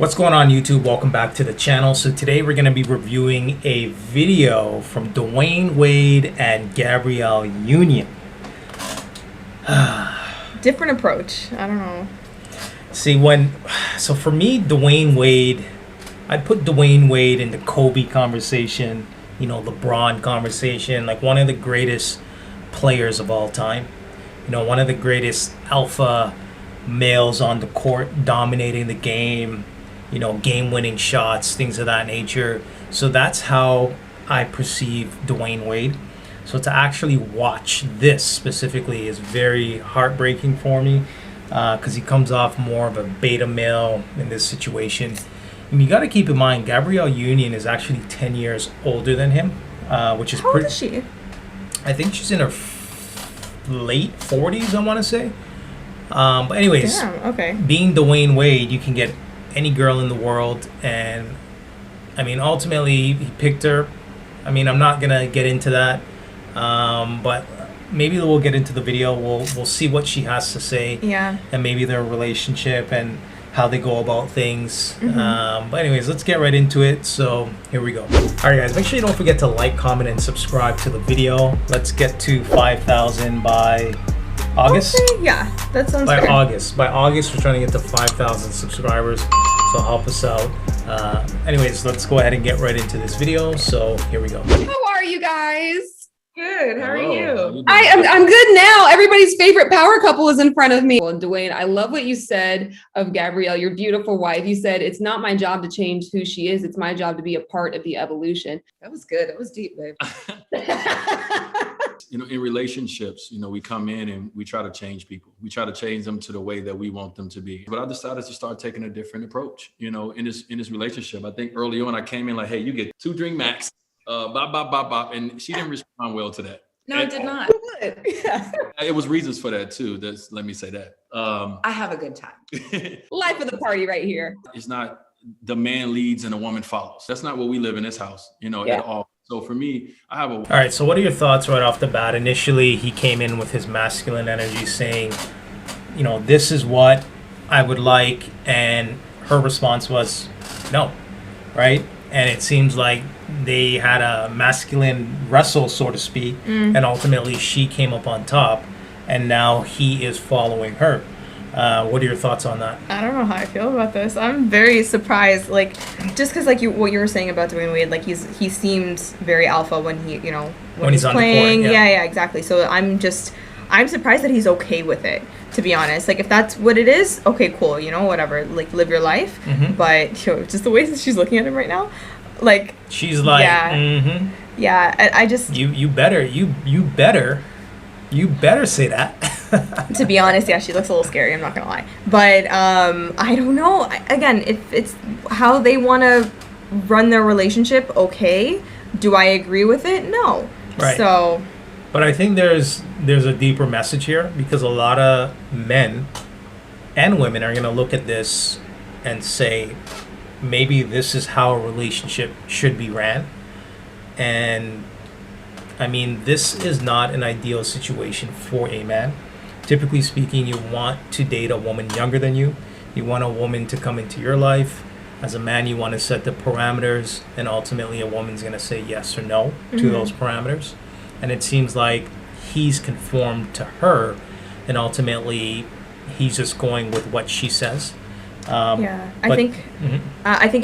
What's going on, YouTube? Welcome back to the channel. So today we're going to be reviewing a video from Dwayne Wade and Gabrielle Union. Different approach. I don't know. See, so for me, Dwayne Wade, I'd put Dwayne Wade in the Kobe conversation, LeBron conversation, like one of the greatest players of all time. One of the greatest alpha males on the court, dominating the game, game-winning shots, things of that nature. So that's how I perceive Dwayne Wade. So to actually watch this specifically is very heartbreaking for me because he comes off more of a beta male in this situation. And you got to keep in mind, Gabrielle Union is actually 10 years older than him, which is How old is she? I think she's in her late 40s, I want to say. But anyways, Damn, okay. Being Dwayne Wade, you can get any girl in the world, and I mean, ultimately he picked her. I mean, I'm not gonna get into that, but maybe we'll get into the video. We'll see what she has to say, and maybe their relationship and how they go about things. But anyways, let's get right into it. So here we go. All right, guys, make sure you don't forget to like, comment, and subscribe to the video. Let's get to 5,000 by August? Okay, yeah, that sounds by fair. By August, we're trying to get to 5,000 subscribers, so help us out. Anyways, let's go ahead and get right into this video. So here we go. How are you guys? Good. How are you? I'm good now. Everybody's favorite power couple is in front of me. Well, Dwayne, I love what you said of Gabrielle, your beautiful wife. You said, it's not my job to change who she is. It's my job to be a part of the evolution. That was good. That was deep, babe. In relationships, we come in and we try to change people. We try to change them to the way that we want them to be. But I decided to start taking a different approach, in this relationship. I think early on I came in like, hey, you get 2 drink max, bop, bop, bop, bop. And she didn't respond well to that. No, I did not. Yeah. It was reasons for that too. Let me say that. I have a good time. Life of the party right here. It's not the man leads and the woman follows. That's not what we live in this house, at all. So for me, I have a... All right, so what are your thoughts right off the bat? Initially, he came in with his masculine energy saying, this is what I would like. And her response was no, right? And it seems like they had a masculine wrestle, so to speak. And ultimately, she came up on top. And now he is following her. What are your thoughts on that? I don't know how I feel about this. I'm very surprised, just because what you were saying about Dwayne Wade, he seems very alpha when when he's playing. On the court, yeah, exactly. So I'm surprised that he's okay with it, to be honest. If that's what it is, okay, cool, whatever, live your life. But just the way that she's looking at him right now, she's like, yeah, I just you better say that. To be honest, yeah, she looks a little scary, I'm not gonna lie. But I don't know. Again, if it's how they want to run their relationship, okay. Do I agree with it? No. Right. So, but I think there's a deeper message here, because a lot of men and women are gonna look at this and say, maybe this is how a relationship should be ran. And I mean, this is not an ideal situation for a man. Typically speaking, you want to date a woman younger than you. You want a woman to come into your life. As a man, you want to set the parameters, and ultimately a woman's going to say yes or no to those parameters. And it seems like he's conformed to her, and ultimately he's just going with what she says. I think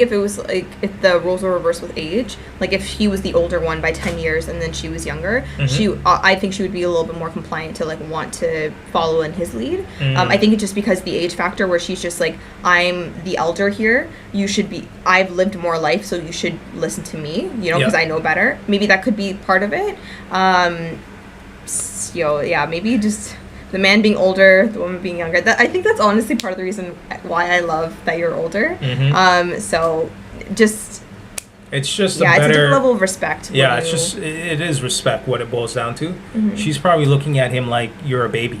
if it was if the roles were reversed with age, if he was the older one by 10 years and then she was younger, I think she would be a little bit more compliant to want to follow in his lead. I think it's just because the age factor, where she's just I'm the elder here, I've lived more life, so you should listen to me, because I know better. Maybe that could be part of it. Maybe just the man being older, the woman being younger. I think that's honestly part of the reason why I love that you're older. So just... It's just it's a different level of respect. Yeah, it is respect, what it boils down to. She's probably looking at him like, you're a baby.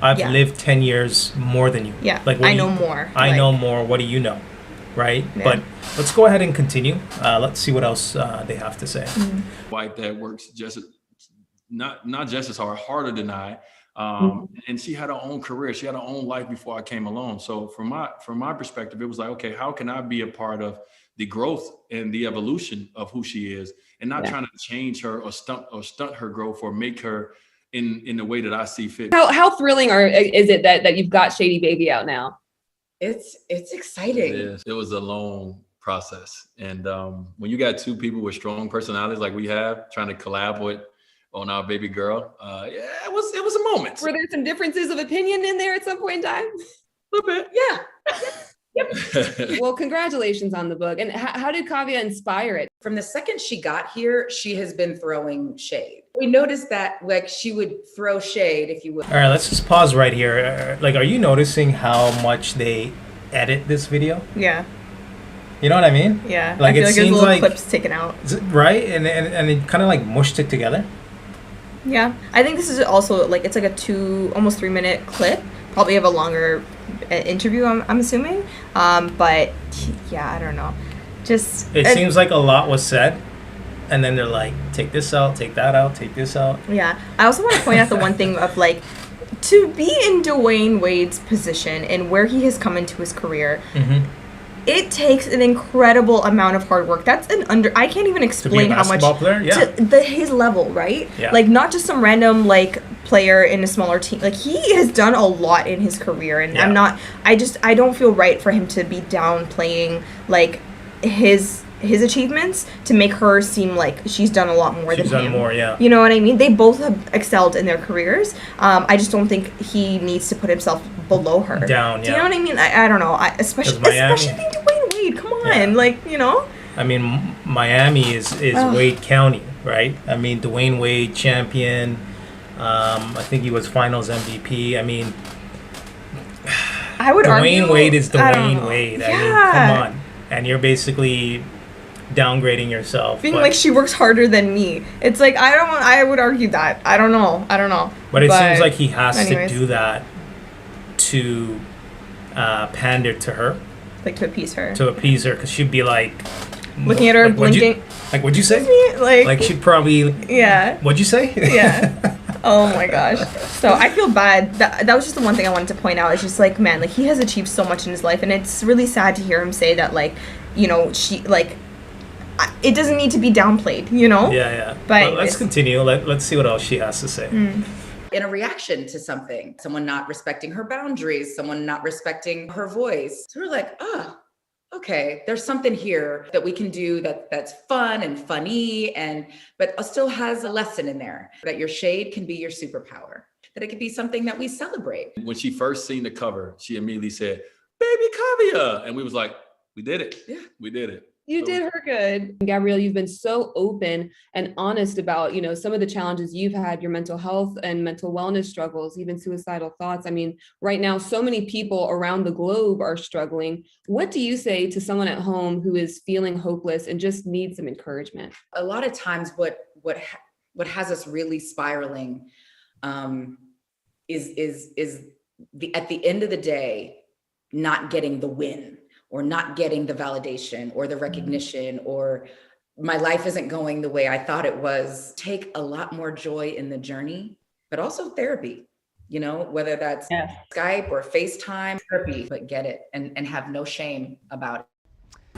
I've lived 10 years more than you. Yeah, I know more. I know more. What do you know? Right? Yeah. But let's go ahead and continue. Let's see what else they have to say. Wife that works not just as hard, harder than I. And she had her own career. She had her own life before I came along. So from my perspective, it was like, okay, how can I be a part of the growth and the evolution of who she is, and not trying to change her or stunt her growth or make her in the way that I see fit. How thrilling is it that you've got Shady Baby out now? It's exciting. It was a long process. And when you got two people with strong personalities like we have trying to collaborate on our baby girl, it was a moment. Were there some differences of opinion in there at some point in time? A little bit. Yeah. Yep. Well, congratulations on the book. And how did Kavya inspire it? From the second she got here, she has been throwing shade. We noticed that like she would throw shade, if you will. All right, let's just pause right here. Like, are you noticing how much they edit this video? Yeah. You know what I mean? Yeah. Like, I feel it like there's seems little like clips taken out. Right, and it kind of like mushed it together. Yeah. I think this is also like, it's like a almost 3-minute clip. Probably have a longer interview, I'm assuming. But yeah, I don't know. It seems like a lot was said, and then they're like, take this out, take that out, take this out. Yeah. I also want to point out the one thing of like, to be in Dwayne Wade's position and where he has come into his career, it takes an incredible amount of hard work. That's I can't even explain how much player? Yeah. to his level, right? Yeah. Like, not just some random like player in a smaller team. Like, he has done a lot in his career, and I don't feel right for him to be downplaying like his achievements to make her seem like she's done a lot more than him. She's done more, yeah. You know what I mean? They both have excelled in their careers. I just don't think he needs to put himself below her. Down, Do you know what I mean? I don't know. Especially being Dwayne Wade. Come on, like, you know. I mean, Miami is Wade County, right? I mean, Dwayne Wade, champion. I think he was Finals MVP. I mean, I would argue Dwayne Wade is Dwayne Wade. Yeah. I mean, come on. And you're basically downgrading yourself. Being like, she works harder than me. It's like, I would argue that. I don't know. But it seems like he has anyways. to do that to pander to her. Like, to appease her. Because she'd be like... Looking at her, like, blinking. What'd you say? Like, she'd probably... Yeah. What'd you say? Yeah. Oh my gosh. So I feel bad. That was just the one thing I wanted to point out. It's just like, man, like, he has achieved so much in his life, and it's really sad to hear him say that, like, you know, she, like, it doesn't need to be downplayed, you know? Yeah. But let's continue. Let's see what else she has to say. In a reaction to something, someone not respecting her boundaries, someone not respecting her voice. So we're like, okay, there's something here that we can do that's fun and funny, but still has a lesson in there, that your shade can be your superpower, that it could be something that we celebrate. When she first seen the cover, she immediately said, "Baby Kavya," and we was like, we did it. Yeah, we did it. You did her good. Gabrielle, you've been so open and honest about, you know, some of the challenges you've had, your mental health and mental wellness struggles, even suicidal thoughts. I mean, right now, so many people around the globe are struggling. What do you say to someone at home who is feeling hopeless and just needs some encouragement? A lot of times what has us really spiraling is at the end of the day, not getting the win, or not getting the validation or the recognition, or my life isn't going the way I thought it was. Take a lot more joy in the journey, but also therapy, you know, whether that's Skype or FaceTime, therapy, but get it and have no shame about it.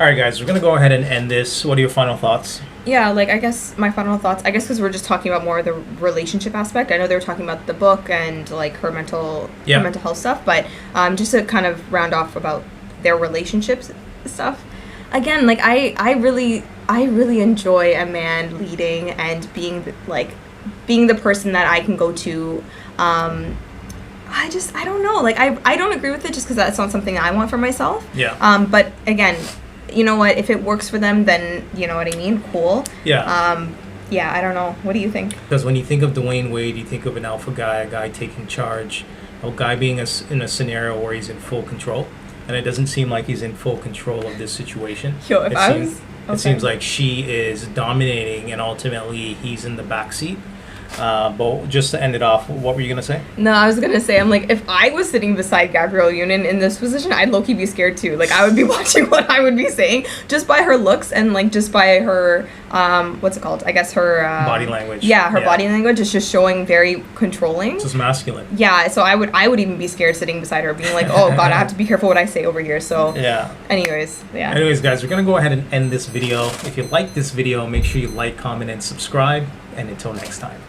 All right, guys, we're going to go ahead and end this. What are your final thoughts? Yeah, like, I guess my final thoughts, because we're just talking about more of the relationship aspect. I know they were talking about the book and like her mental health stuff, but just to kind of round off about their relationships stuff. Again, like, I really enjoy a man leading and being the person that I can go to. I don't know. Like, I don't agree with it just because that's not something I want for myself. Yeah. But again, you know what? If it works for them, then you know what I mean? Cool. Yeah. Yeah, I don't know. What do you think? Because when you think of Dwayne Wade, you think of an alpha guy, a guy taking charge, a guy being in a scenario where he's in full control. And it doesn't seem like he's in full control of this situation. Yo, it seems like she is dominating, and ultimately he's in the backseat. But just to end it off, what were you gonna say? No, I was gonna say, I'm like, if I was sitting beside Gabrielle Union in this position, I'd low-key be scared too. Like, I would be watching what I would be saying just by her looks and like just by her what's it called? I guess her Body language. Yeah, her body language is just showing very controlling. It's just masculine. Yeah, so I would even be scared sitting beside her, being like, oh god, I have to be careful what I say over here. So Yeah. anyways, Guys, we're gonna go ahead and end this video. If you like this video, make sure you like, comment, and subscribe. And until next time.